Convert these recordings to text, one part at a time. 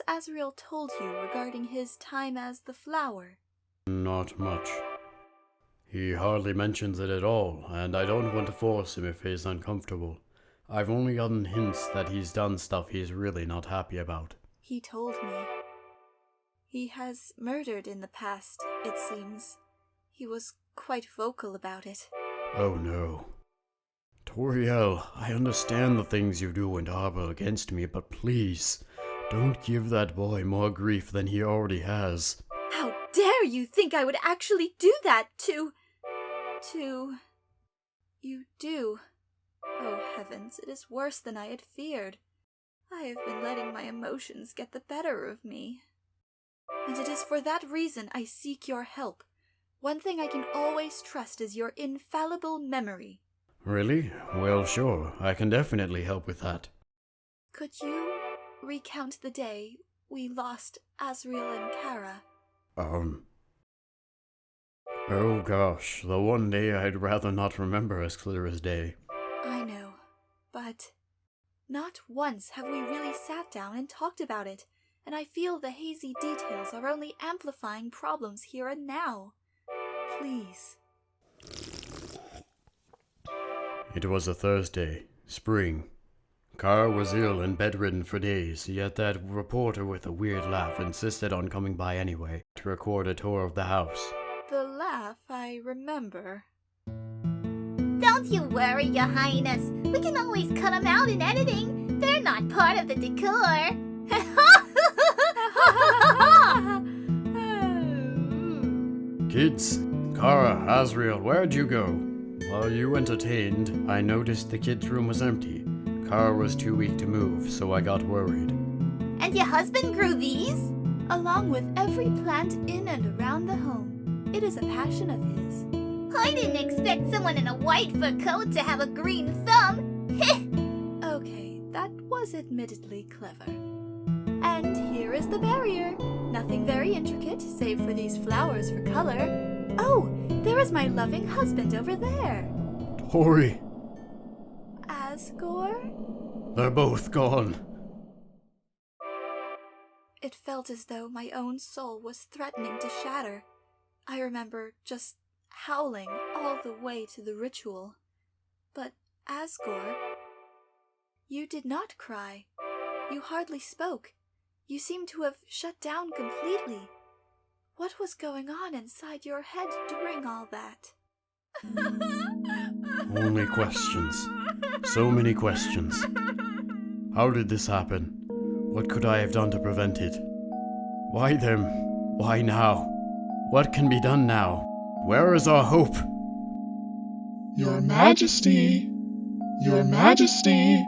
has Asriel told you regarding his time as the flower? Not much. He hardly mentions it at all, and I don't want to force him if he's uncomfortable. I've only gotten hints that he's done stuff he's really not happy about. He told me. He has murdered in the past, it seems. He was quite vocal about it. Oh no. Toriel, I understand the things you do and harbor against me, but please, don't give that boy more grief than he already has. How dare you think I would actually do that to... You do. Oh heavens, it is worse than I had feared. I have been letting my emotions get the better of me. And it is for that reason I seek your help. One thing I can always trust is your infallible memory. Really? Well, sure. I can definitely help with that. Could you recount the day we lost Asriel and Kara? Oh gosh, the one day I'd rather not remember as clear as day. I know, but not once have we really sat down and talked about it, and I feel the hazy details are only amplifying problems here and now. Please. It was a Thursday, spring. Kara was ill and bedridden for days, yet that reporter with a weird laugh insisted on coming by anyway to record a tour of the house. The laugh I remember. Don't you worry, Your Highness. We can always cut them out in editing. They're not part of the decor. Kids, Kara, Asriel, where'd you go? While you entertained, I noticed the kids' room was empty. Kara was too weak to move, so I got worried. And your husband grew these? Along with every plant in and around the home. It is a passion of his. I didn't expect someone in a white fur coat to have a green thumb. Okay, that was admittedly clever. And here is the barrier. Nothing very intricate, save for these flowers for color. Oh, there is my loving husband over there. Tori! Asgore? They're both gone. It felt as though my own soul was threatening to shatter. I remember just howling all the way to the ritual. But Asgore, you did not cry. You hardly spoke. You seemed to have shut down completely. What was going on inside your head during all that? Only questions. So many questions. How did this happen? What could I have done to prevent it? Why them? Why now? What can be done now? Where is our hope? Your Majesty! Your Majesty!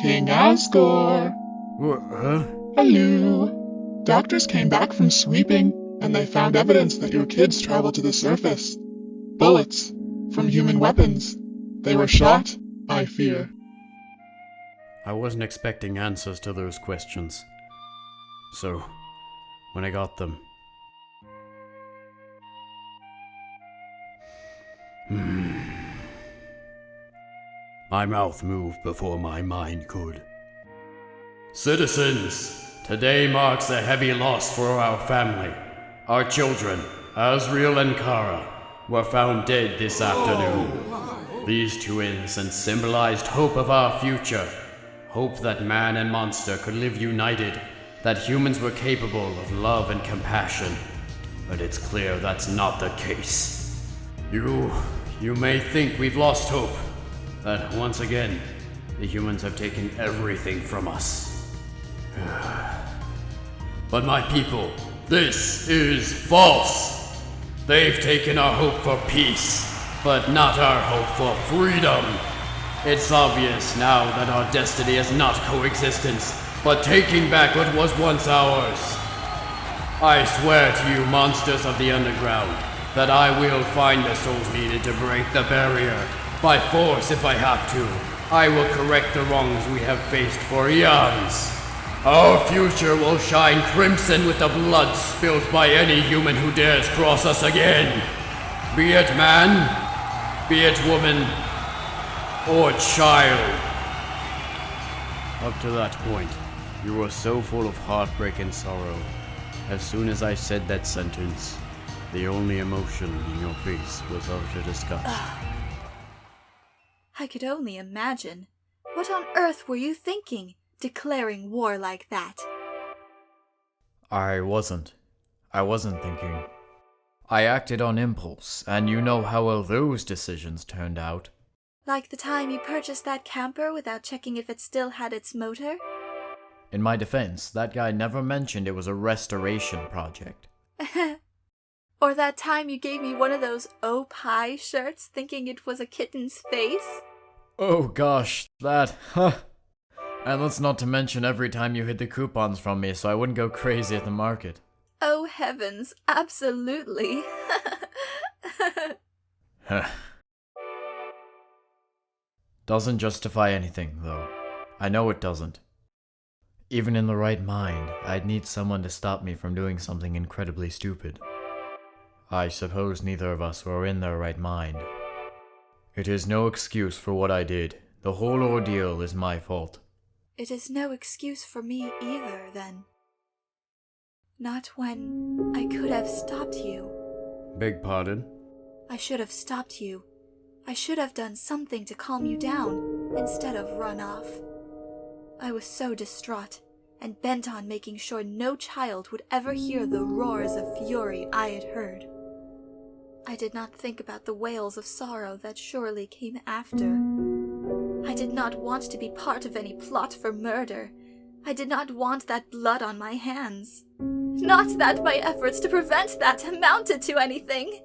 King Asgore! Huh? Hello! Doctors came back from sweeping, and they found evidence that your kids traveled to the surface. Bullets from human weapons. They were shot, I fear. I wasn't expecting answers to those questions. So, when I got them... My mouth moved before my mind could. Citizens, today marks a heavy loss for our family. Our children, Asriel and Kara, were found dead this afternoon. These two innocents symbolized hope of our future. Hope that man and monster could live united, that humans were capable of love and compassion. But it's clear that's not the case. You may think we've lost hope, that once again, the humans have taken everything from us. But my people, this is false. They've taken our hope for peace, but not our hope for freedom. It's obvious now that our destiny is not coexistence, but taking back what was once ours. I swear to you, monsters of the underground, that I will find the souls needed to break the barrier. By force if I have to. I will correct the wrongs we have faced for eons. Our future will shine crimson with the blood spilled by any human who dares cross us again. Be it man, be it woman, or child. Up to that point, You were so full of heartbreak and sorrow. As soon as I said that sentence, the only emotion in your face was utter disgust. I could only imagine. What on earth were you thinking, declaring war like that? I wasn't thinking. I acted on impulse, and you know how well those decisions turned out. Like the time you purchased that camper without checking if it still had its motor? In my defense, that guy never mentioned it was a restoration project. Or that time you gave me one of those Oh Pie shirts thinking it was a kitten's face? Oh gosh, that, huh. And let's not to mention every time you hid the coupons from me so I wouldn't go crazy at the market. Oh heavens, absolutely. Huh. Doesn't justify anything, though. I know it doesn't. Even in the right mind, I'd need someone to stop me from doing something incredibly stupid. I suppose neither of us were in their right mind. It is no excuse for what I did. The whole ordeal is my fault. It is no excuse for me either, then. Not when I could have stopped you. Beg pardon? I should have stopped you. I should have done something to calm you down, instead of run off. I was so distraught, and bent on making sure no child would ever hear the roars of fury I had heard. I did not think about the wails of sorrow that surely came after. I did not want to be part of any plot for murder. I did not want that blood on my hands. Not that my efforts to prevent that amounted to anything.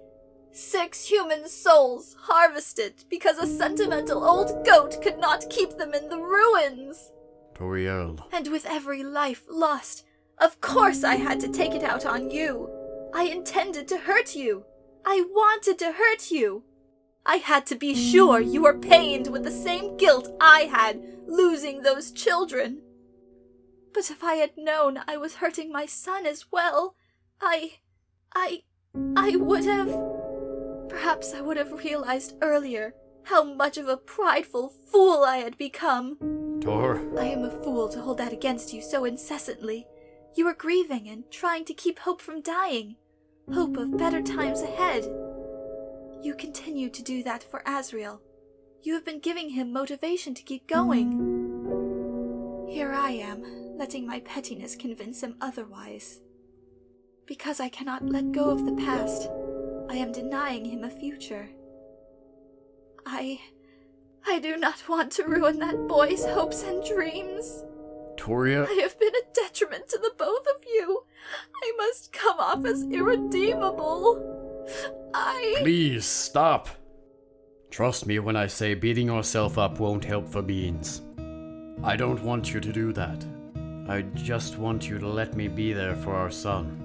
6 human souls harvested because a sentimental old goat could not keep them in the ruins. Toriel. And with every life lost, of course I had to take it out on you. I intended to hurt you. I wanted to hurt you. I had to be sure you were pained with the same guilt I had, losing those children. But if I had known I was hurting my son as well, I would have... Perhaps I would have realized earlier how much of a prideful fool I had become. Tor. I am a fool to hold that against you so incessantly. You were grieving and trying to keep hope from dying. Hope of better times ahead. You continue to do that for Asriel. You have been giving him motivation to keep going. Here I am, letting my pettiness convince him otherwise. Because I cannot let go of the past, I am denying him a future. I do not want to ruin that boy's hopes and dreams. Toria? I have been a detriment to the both of you. I must come off as irredeemable. Please, stop. Trust me when I say beating yourself up won't help for beans. I don't want you to do that. I just want you to let me be there for our son.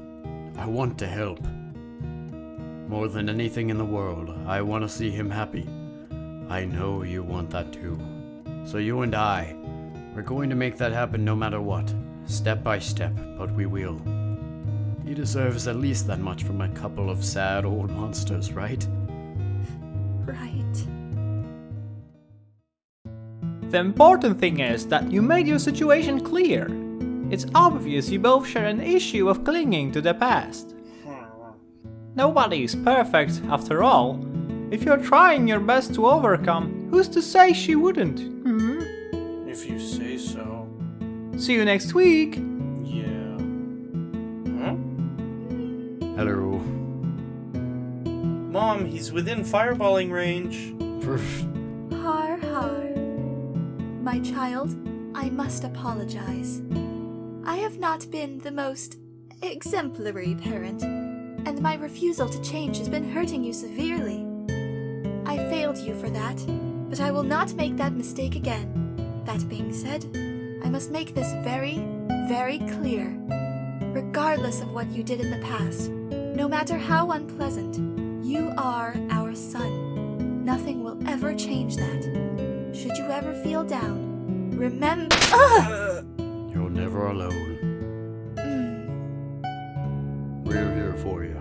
I want to help. More than anything in the world, I want to see him happy. I know you want that too. So you and I, we're going to make that happen no matter what. Step by step, but we will. He deserves at least that much from a couple of sad old monsters, right? Right. The important thing is that you made your situation clear. It's obvious you both share an issue of clinging to the past. Nobody is perfect, after all. If you're trying your best to overcome, who's to say she wouldn't? If you say so. See you next week! Yeah. Huh? Hello. Mom, he's within fireballing range. Har har. My child, I must apologize. I have not been the most exemplary parent, and my refusal to change has been hurting you severely. I failed you for that, but I will not make that mistake again. That being said, I must make this very, very clear. Regardless of what you did in the past, no matter how unpleasant, you are our son. Nothing will ever change that. Should you ever feel down, remember... You're never alone. We're here for you.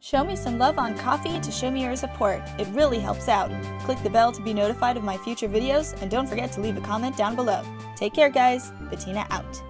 Show me some love on Ko-fi to show me your support. It really helps out. Click the bell to be notified of my future videos, and don't forget to leave a comment down below. Take care, guys. Bettina out.